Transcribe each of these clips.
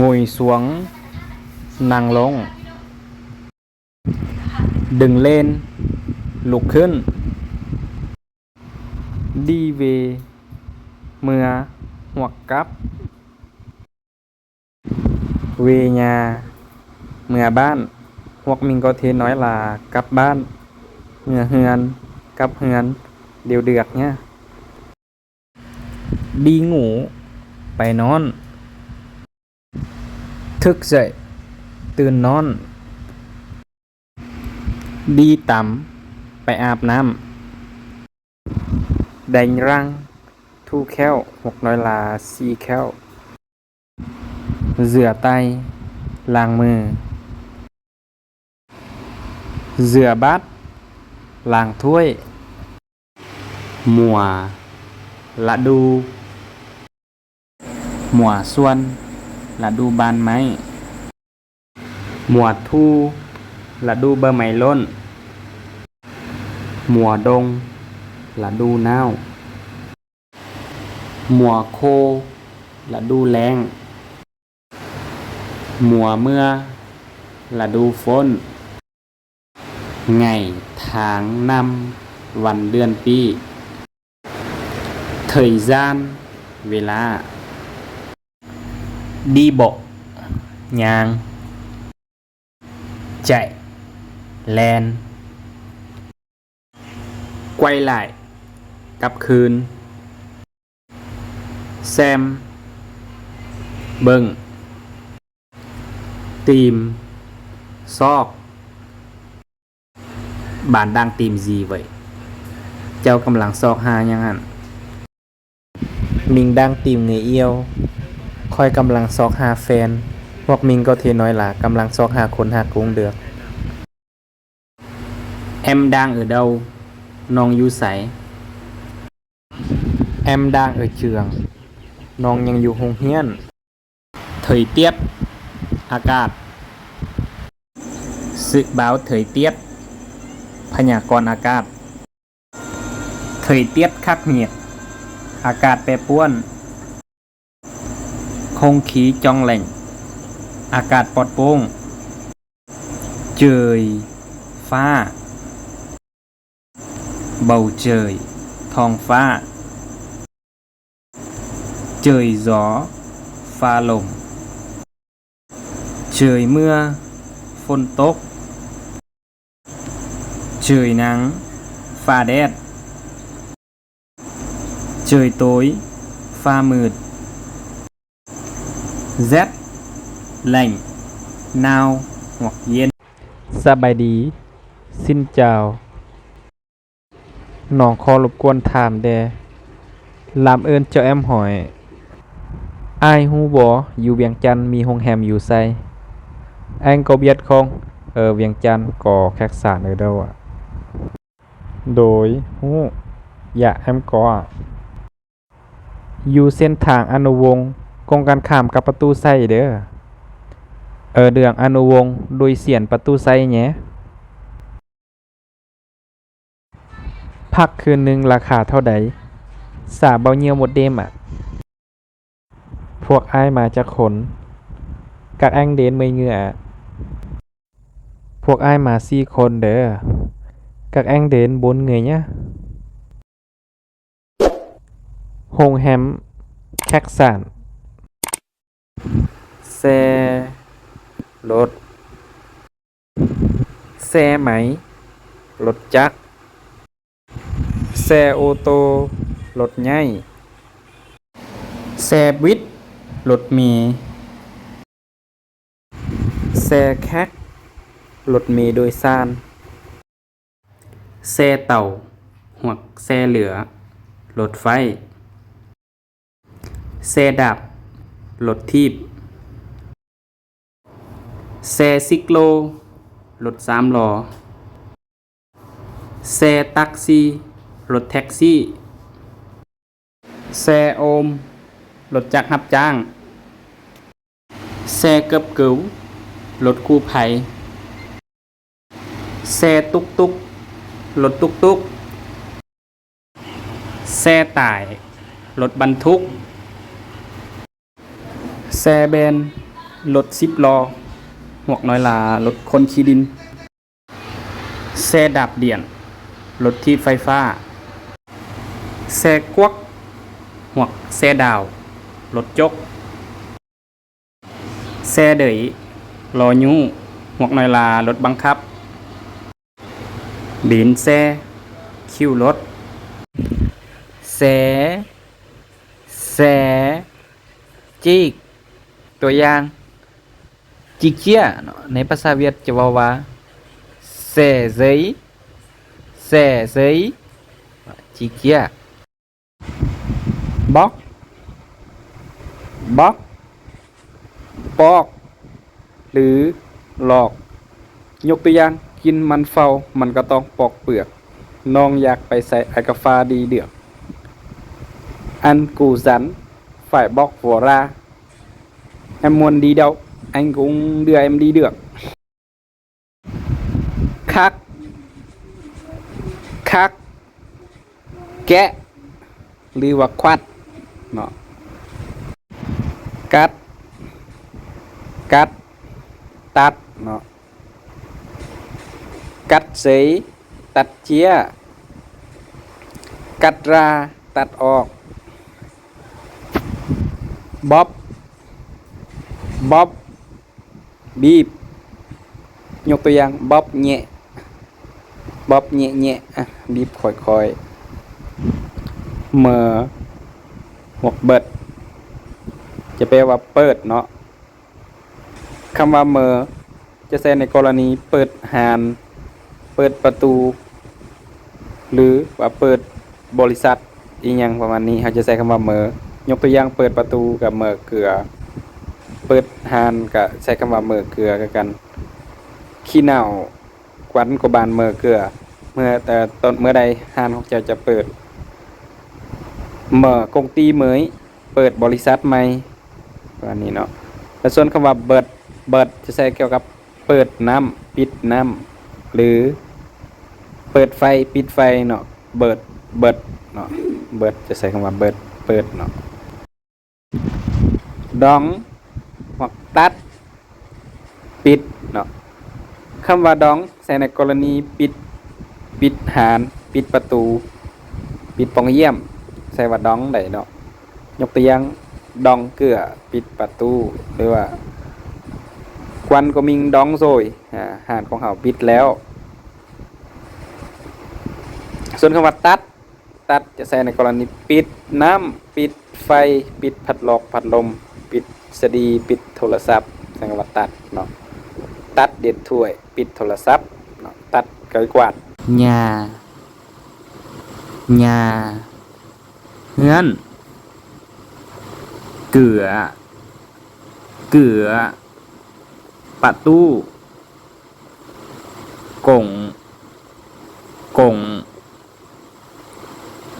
งุยสวงนั่งลงดึงเล่นลุกขึ้นดีเวเมื่อหัวกกับเวญาเมื่อบ้านหวกมิงก็เทน้อยลากลับบ้านเมื่อเฮือนกับเฮือนเดียวเดือกเนี่ยดีงูไปนอนทึกเสยตื่นนอนดีต่ำไปอาบน้ำแดงรังทูแค้วหกน้อยลาซีแค้วเสือไตล้างมือเสือบัดล้างถ้วยหมัวละดูหมัวส่วนละดูบานไม้หมัวทูละดูเบอร์ไม้ล้นหมัวดงละดูน้าวหมัวโคละดูแรงหมัวเมื่อละดูฝนไงทางนำวันเดือนปีเถยจานเวลาดีบกยางใจแลนไกวไหลกับคืนแซมเบิงตีมซอกบานดังตีมจีไว้เจ้ากำลังซอกหายังหันมิงดังตีมเงยเอียวคอยกำลังซอกหาแฟนพวกมิงก็เทน้อยหลากำลังซอกหาคนหากรุงเดือกแอมดังเดาน้องอยู่ใสแอมดังเจืองน้องยังอยู่โรงเรียนเถยเตียบอากาศสึกบ่าวเถยเตียบพยากรณ์อากาศเถยเตียบคักเหียดอากาศแปรปรวนคงขีจองแหล่งอากาศปลอดโปร่งเจยฟ้าเบาเจยท้องฟ้าเจยหอฟ้าลมเจยเมื่อฝนตกเจยหนังฟ้าแดดเจยโต้ยฟ้ามืดแซดแหล่งนาวหวกเย็นสบายดีสิ้นเจ้าน้องขอรบกวนถามแดลามเอิญเจ้าแอมหอยอายฮู้บ่อยู่เวียงจันทน์มีโรงแรมอยู่ไสแองก็เบียดคงเวียงจันทน์ก็แขกสานเด้อว่ะโดยฮู้อย่าแอมก็อยู่เส้นทางอนุวงศ์กงกันข้ามกับประตูไสเด้อเดืองอนุวงศ์โดยเสียนประตูไสแหนพักคืนนึงราคาเท่าใดสาเบาเหี่ยวหมดเดมพวกอ้ายมาจากขนกักแองเดนเมยเหงื่อพวกอ้ายมา4คนเด้อกักแองเดนบนเงยเนี่ยโฮงแฮมแคกซานแซรถแซไหมรถจักรแซโอโตรถใหญ่แซบิดรถเมล์แซแคกรถเมล์โดยสารแซเต่าหวกแซเหลือรถไฟแซดับรถทีบแซซิกโลรถ3ล้อแซตักซี่รถแท็กซี่แซโอมรถจักรรับจ้างแซเกือบเกิวรถกู้ภัยแซตุกตุกรถตุกตุกแซต่ายรถบรรทุกแซเบน รถ10ล้อหวกน้อยลารถคนขี่ดินแซ่ดาบเดียนรถถีบไฟฟ้าแซ่กวักหวกแซ่ดาวรถจกแซ่เดยลอยูหวกน้อยลารถบังคับบีนแซ่คิวรถแสแสจีกตัวอย่างจิกเจียเนาะในภาษาเวียดจะว่าแสเซยแสเซยจิกเจียบล็อกบล็อกปอกหรือหลอกยกตัวอย่างกินมันเฝ้ามันก็ต้องปอกเปลือกน้องอยากไปใส่ไอกาฟาดีเดือกอันกูสันphải bóc vỏ ra em muốn đi đâu anh cũng đưa em đi được khác khác แกะหรือว่าควัดเนาะกัดกัดตัดเนาะกัดสีตัดเจียกัดราตัดออกบ๊อบบ๊อบบีบยกตัวอย่างบ๊อบแnhẹบ๊อบแnhẹอ่ะบีบค่อยๆเมอหกเบิดจะแปลว่าเปิดเนาะคำว่าเมอจะใช้ในกรณีเปิดหานเปิดประตูหรือว่าเปิดบริษัทอีกอย่างประมาณนี้เขาจะใช้คำว่าเมอยกตัวอย่างเปิดประตูกับเมอเกลือเปิดหานกับใช้คำว่าเมอเกลือกันขี้เหน่ากวันกบานเมอเกลือเมื่อแต่ตอนเมื่อใดหานของเจ้าจะเปิดเมอกงตีเหมยเปิดบริษัทใหม่ประมาณนี้เนาะและส่วนคำว่าเบิดจะใช้เกี่ยวกับเปิดน้ำปิดน้ำหรือเปิดไฟปิดไฟเนาะเบิดเนาะเบิดจะใช้คำว่าเปิดเนาะดองhoặcตัดปิดเนาะคำว่าดองใช้ในกรณีปิดหานปิดประตูปิดปองเยี่ยมใช้ว่าดองได้เนาะยกตัวอย่างดองเกลือปิดประตูหรือว่าควันก็มิงดองโซยหานของเขาปิดแล้วส่วนคำว่าตัดจะใช้ในกรณีปิดน้ำปิดไฟปิดพัดลมปิดสดีปิดโทรศัพท์ใช้คำว่าตัดเนาะตัดเด็ดถ้วยปิดโทรศัพท์เนาะตัดไกกวาดหญ้าเฮือนเกลือประตูกง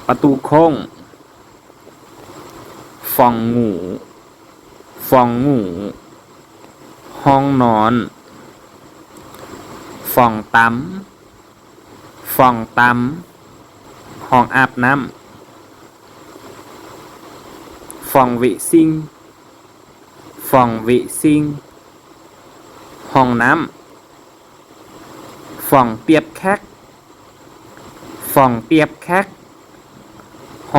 ประตูโค้งฟองงูห้องนอนฟองตำห้องอาบน้ำฟองvệ sinhห้องน้ำฟองเตียบแคกห้อ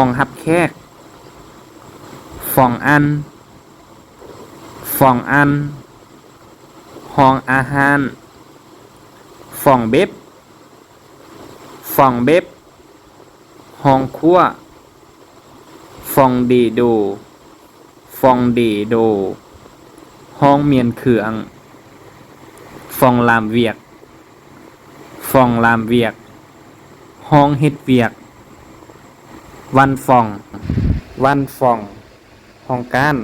งหับแขกฟองอันห้องอาหารฟองเบ็บห้องครัวฟองดีโดห้องเมียนเขืองฟองลามเวียกห้องเฮ็ดเวียกวันฟองห้องการ